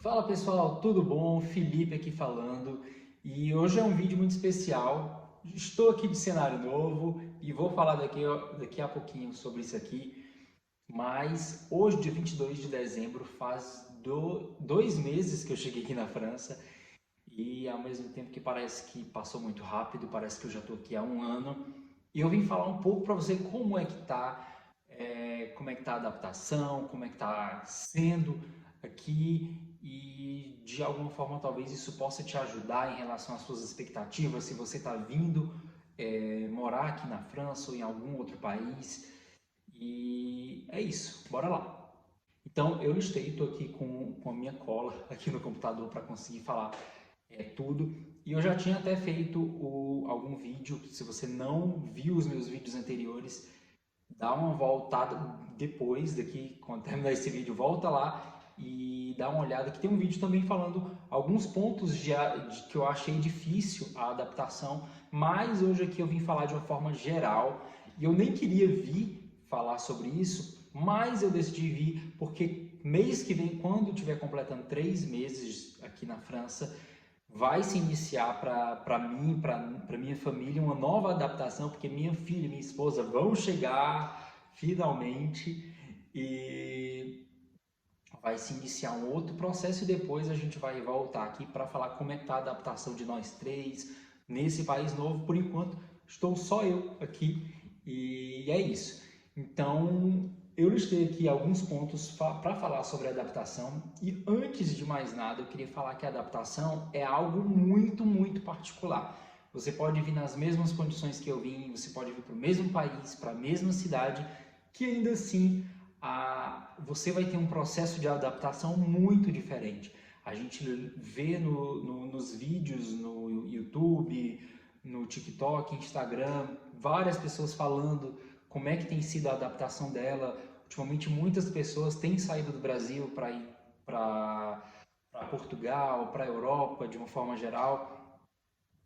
Fala pessoal, tudo bom? Felipe aqui falando e hoje é um vídeo muito especial. Estou aqui de cenário novo e vou falar daqui a pouquinho sobre isso aqui, mas hoje, dia 22 de dezembro, faz 2 meses que eu cheguei aqui na França e ao mesmo tempo que parece que passou muito rápido, parece que eu já estou aqui há um ano e eu vim falar um pouco para você como é que tá, como é que tá a adaptação, como é que tá sendo aqui e de alguma forma talvez isso possa te ajudar em relação às suas expectativas, se você está vindo morar aqui na França ou em algum outro país. E é isso, bora lá. Então eu listei, estou aqui com a minha cola aqui no computador para conseguir falar tudo. E eu já tinha até feito algum vídeo, se você não viu os meus vídeos anteriores, dá uma voltada depois daqui, quando terminar esse vídeo, volta lá e dá uma olhada que tem um vídeo também falando alguns pontos que eu achei difícil a adaptação, mas hoje aqui eu vim falar de uma forma geral e eu nem queria vir falar sobre isso, mas eu decidi vir porque mês que vem, quando eu estiver completando 3 meses aqui na França, vai se iniciar para mim, para minha família, uma nova adaptação, porque minha filha e minha esposa vão chegar finalmente e vai se iniciar um outro processo e depois a gente vai voltar aqui para falar como é que está a adaptação de nós três nesse país novo. Por enquanto, estou só eu aqui e é isso. Então, eu listei aqui alguns pontos para falar sobre a adaptação e antes de mais nada, eu queria falar que a adaptação é algo muito, muito particular. Você pode vir nas mesmas condições que eu vim, você pode vir para o mesmo país, para a mesma cidade, que ainda assim você vai ter um processo de adaptação muito diferente. A gente vê nos vídeos no YouTube, no TikTok, Instagram, várias pessoas falando como é que tem sido a adaptação dela. Ultimamente, muitas pessoas têm saído do Brasil para ir para Portugal, para a Europa, de uma forma geral,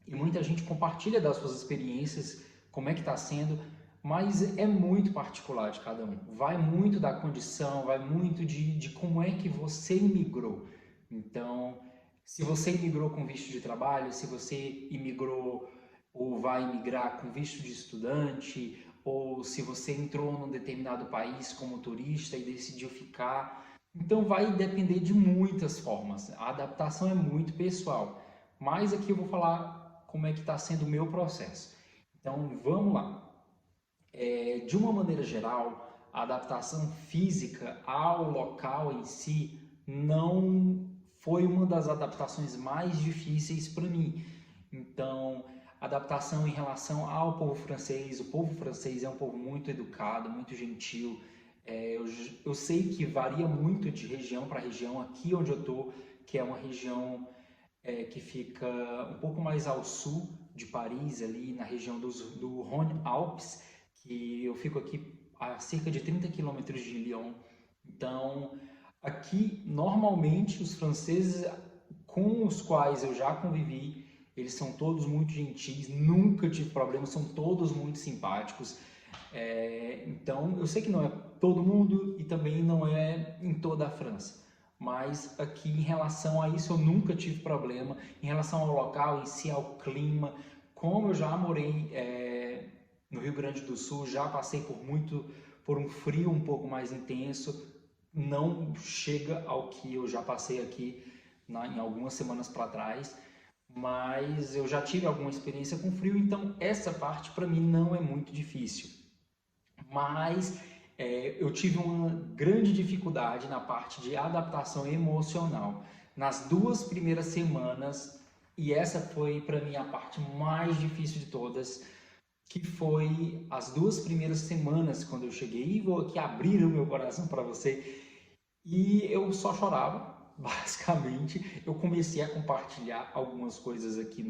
e muita gente compartilha das suas experiências, como é que está sendo, mas é muito particular de cada um. Vai muito da condição, vai muito de como é que você imigrou. Então, se você imigrou com visto de trabalho, se você imigrou ou vai imigrar com visto de estudante, ou se você entrou num determinado país como turista e decidiu ficar. Então, vai depender de muitas formas. A adaptação é muito pessoal. Mas aqui eu vou falar como é que está sendo o meu processo. Então, vamos lá. De uma maneira geral, a adaptação física ao local em si não foi uma das adaptações mais difíceis para mim. Então, adaptação em relação ao povo francês. O povo francês é um povo muito educado, muito gentil. Eu sei que varia muito de região para região. Aqui onde eu estou, que é uma região que fica um pouco mais ao sul de Paris, ali na região do Rhône-Alpes, que eu fico aqui a cerca de 30 quilômetros de Lyon. Então, aqui, normalmente, os franceses com os quais eu já convivi, eles são todos muito gentis, nunca tive problema, são todos muito simpáticos. Então, eu sei que não é todo mundo e também não é em toda a França, mas aqui em relação a isso eu nunca tive problema. Em relação ao local em si, ao clima, como eu já morei no Rio Grande do Sul, já passei por um frio um pouco mais intenso, não chega ao que eu já passei aqui em algumas semanas para trás, mas eu já tive alguma experiência com frio, então essa parte para mim não é muito difícil. Mas eu tive uma grande dificuldade na parte de adaptação emocional. Nas 2 primeiras semanas, e essa foi para mim a parte mais difícil de todas, que foi as 2 primeiras semanas quando eu cheguei, e vou aqui abrir o meu coração para você, e eu só chorava, basicamente. Eu comecei a compartilhar algumas coisas aqui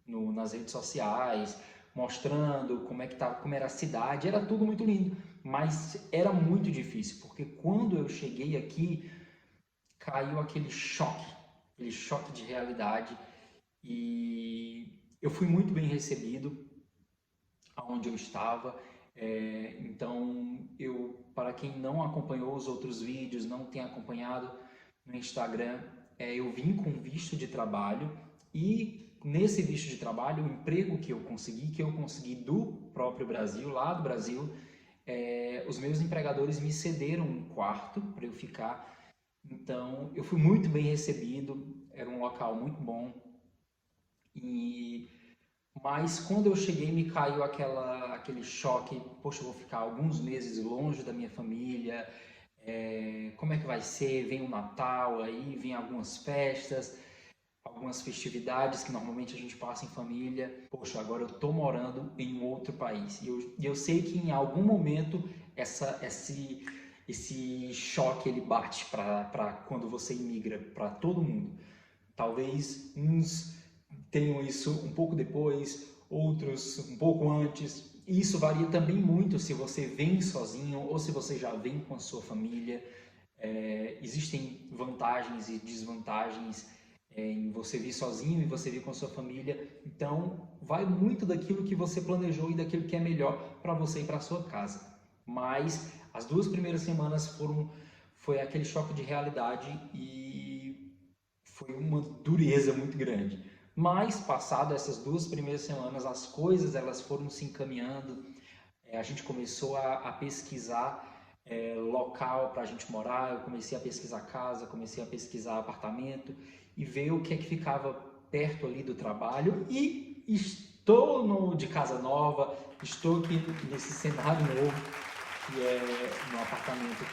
nas redes sociais, mostrando como é que tava, como era a cidade, era tudo muito lindo, mas era muito difícil, porque quando eu cheguei aqui, caiu aquele choque de realidade, e eu fui muito bem recebido aonde eu estava. Então, para quem não acompanhou os outros vídeos, não tem acompanhado, no Instagram, eu vim com visto de trabalho e nesse visto de trabalho, o emprego que eu consegui do próprio Brasil, lá do Brasil, os meus empregadores me cederam um quarto para eu ficar. Então, eu fui muito bem recebido, era um local muito bom. Mas quando eu cheguei, me caiu aquele choque, poxa, eu vou ficar alguns meses longe da minha família, como é que vai ser? Vem o Natal aí, vem algumas festas, algumas festividades que normalmente a gente passa em família. Poxa, agora eu estou morando em um outro país. E eu sei que em algum momento esse choque ele bate para quando você imigra, para todo mundo. Talvez uns tenham isso um pouco depois, outros um pouco antes. E isso varia também muito se você vem sozinho ou se você já vem com a sua família. Existem vantagens e desvantagens em você vir sozinho e você vir com a sua família. Então, vai muito daquilo que você planejou e daquilo que é melhor para você e para a sua casa. Mas as 2 primeiras semanas foi aquele choque de realidade e foi uma dureza muito grande. Mas, passado essas 2 primeiras semanas, as coisas elas foram se encaminhando. A gente começou a pesquisar local para a gente morar. Eu comecei a pesquisar casa, comecei a pesquisar apartamento e ver o que é que ficava perto ali do trabalho. E estou de casa nova, estou aqui nesse cenário novo, que é no apartamento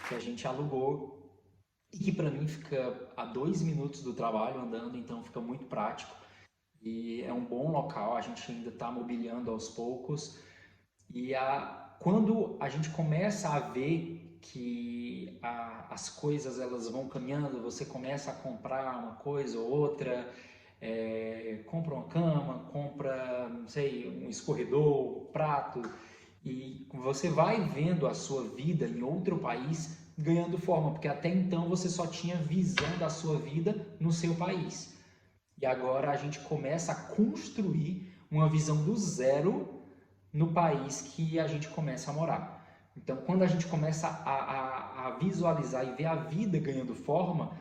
que a gente alugou e que para mim fica a 2 minutos do trabalho andando, então fica muito prático e é um bom local. A gente ainda está mobiliando aos poucos e quando a gente começa a ver que as coisas elas vão caminhando, você começa a comprar uma coisa ou outra, compra uma cama, compra, não sei, um escorredor, um prato, e você vai vendo a sua vida em outro país ganhando forma, porque até então você só tinha visão da sua vida no seu país. E agora a gente começa a construir uma visão do zero no país que a gente começa a morar. Então, quando a gente começa a visualizar e ver a vida ganhando forma,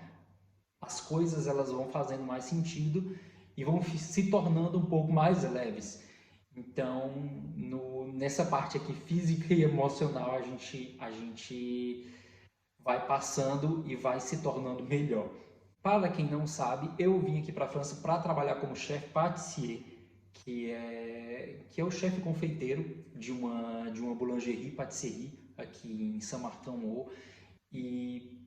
as coisas elas vão fazendo mais sentido e vão se tornando um pouco mais leves. Então, nessa parte aqui física e emocional, a gente vai passando e vai se tornando melhor. Para quem não sabe, eu vim aqui para a França para trabalhar como chefe pâtissier, que é o chefe confeiteiro de uma boulangerie pâtisserie aqui em Saint-Martin-en-Haut. E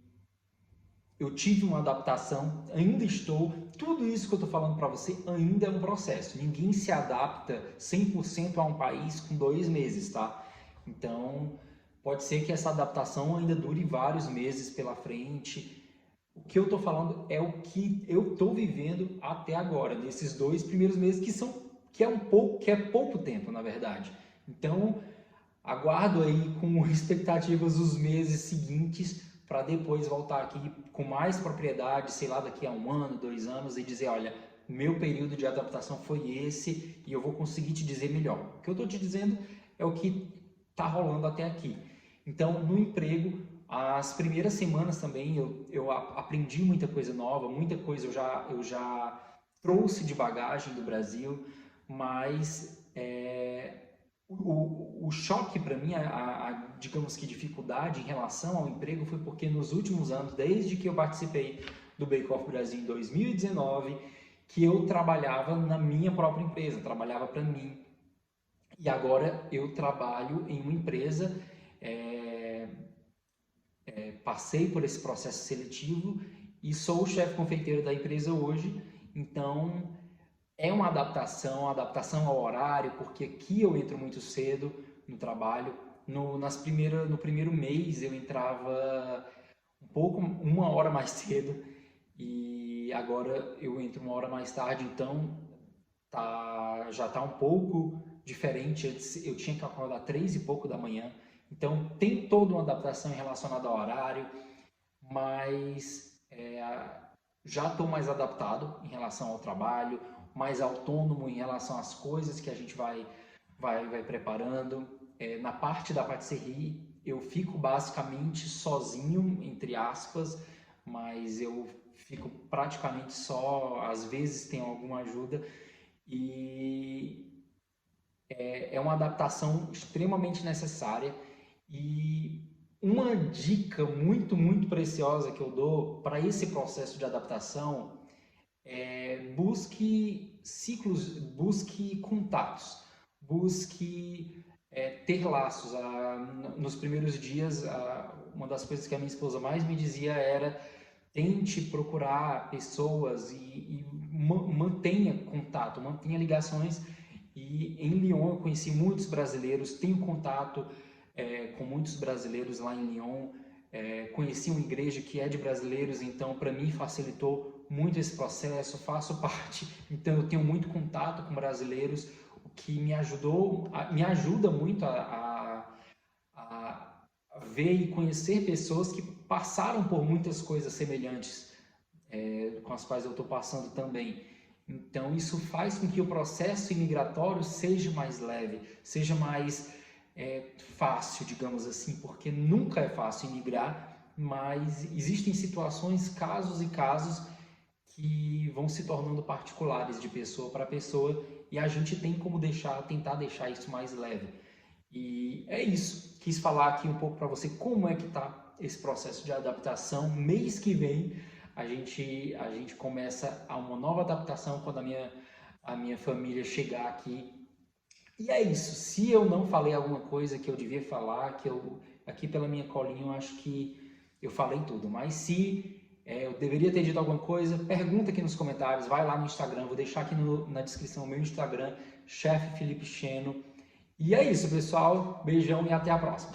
eu tive uma adaptação, ainda estou. Tudo isso que eu estou falando para você ainda é um processo. Ninguém se adapta 100% a um país com 2 meses, tá? Então, pode ser que essa adaptação ainda dure vários meses pela frente. O que eu estou falando é o que eu estou vivendo até agora, nesses 2 primeiros meses que é pouco tempo, na verdade. Então, aguardo aí com expectativas os meses seguintes para depois voltar aqui com mais propriedade, sei lá, daqui a 1 ano, 2 anos e dizer, olha, meu período de adaptação foi esse e eu vou conseguir te dizer melhor. O que eu estou te dizendo é o que está rolando até aqui. Então, no emprego, as primeiras semanas também eu aprendi muita coisa nova, muita coisa eu já trouxe de bagagem do Brasil, mas o choque para mim, digamos que dificuldade em relação ao emprego foi porque nos últimos anos, desde que eu participei do Bake Off Brasil em 2019, que eu trabalhava na minha própria empresa, trabalhava para mim. E agora eu trabalho em uma empresa, passei por esse processo seletivo e sou o chefe confeiteiro da empresa hoje, então é uma adaptação ao horário, porque aqui eu entro muito cedo no trabalho. No primeiro mês eu entrava uma hora mais cedo e agora eu entro 1 hora mais tarde, então já está um pouco diferente. Antes eu tinha que acordar 3 e pouco da manhã, então tem toda uma adaptação relacionada ao horário, mas já estou mais adaptado em relação ao trabalho, mais autônomo em relação às coisas que a gente vai preparando. Na parte da patisserie, eu fico basicamente sozinho, entre aspas, mas eu fico praticamente só, às vezes tenho alguma ajuda, e é uma adaptação extremamente necessária. E uma dica muito, muito preciosa que eu dou para esse processo de adaptação é busque ciclos, busque contatos, busque ter laços. Nos primeiros dias, uma das coisas que a minha esposa mais me dizia era tente procurar pessoas e mantenha contato, mantenha ligações. E em Lyon eu conheci muitos brasileiros, tenho contato com muitos brasileiros lá em Lyon. Conheci uma igreja que é de brasileiros, então para mim facilitou muito esse processo, faço parte, então eu tenho muito contato com brasileiros, o que me ajuda muito a ver e conhecer pessoas que passaram por muitas coisas semelhantes com as quais eu estou passando também. Então isso faz com que o processo imigratório seja mais leve, seja mais fácil, digamos assim, porque nunca é fácil imigrar, mas existem situações, casos e casos que vão se tornando particulares de pessoa para pessoa e a gente tem como tentar deixar isso mais leve. E é isso. Quis falar aqui um pouco para você como é que está esse processo de adaptação. Mês que vem a gente começa uma nova adaptação quando a minha família chegar aqui. E é isso. Se eu não falei alguma coisa que eu devia falar, que eu aqui pela minha colinha eu acho que eu falei tudo. Mas se eu deveria ter dito alguma coisa, pergunta aqui nos comentários, vai lá no Instagram, vou deixar aqui na descrição o meu Instagram, Chefe Felipe Cheno. E é isso, pessoal. Beijão e até a próxima.